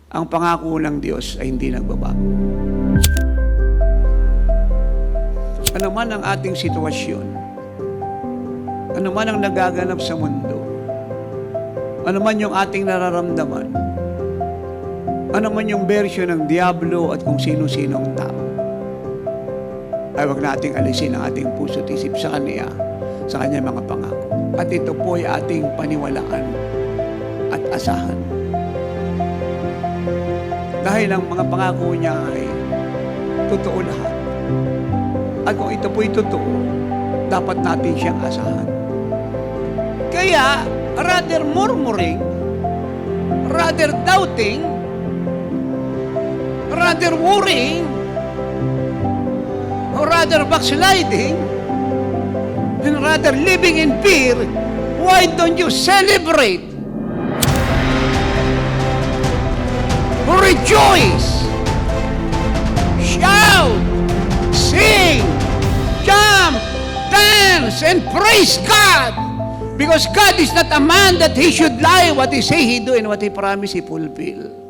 ang pangako ng Diyos ay hindi nagbabago. Ano man ang ating sitwasyon, ano man ang nagaganap sa mundo, ano man yung ating nararamdaman, ano man yung version ng Diablo at kung sino-sinong tao, ay huwag nating alisin ang ating puso at isip sa Kanya, sa Kanyang mga pangako. At ito po ay ating paniwalaan at asahan. Dahil ang mga pangako niya ay totoo lahat. At kung ito po'y totoo, dapat natin siyang asahan. Kaya, rather murmuring, rather doubting, rather worrying, or rather backsliding, and rather living in fear, why don't you celebrate? Rejoice! Shout! Sing! Jump! Dance! And praise God! Because God is not a man that He should lie. What He say He do and what He promise He fulfill.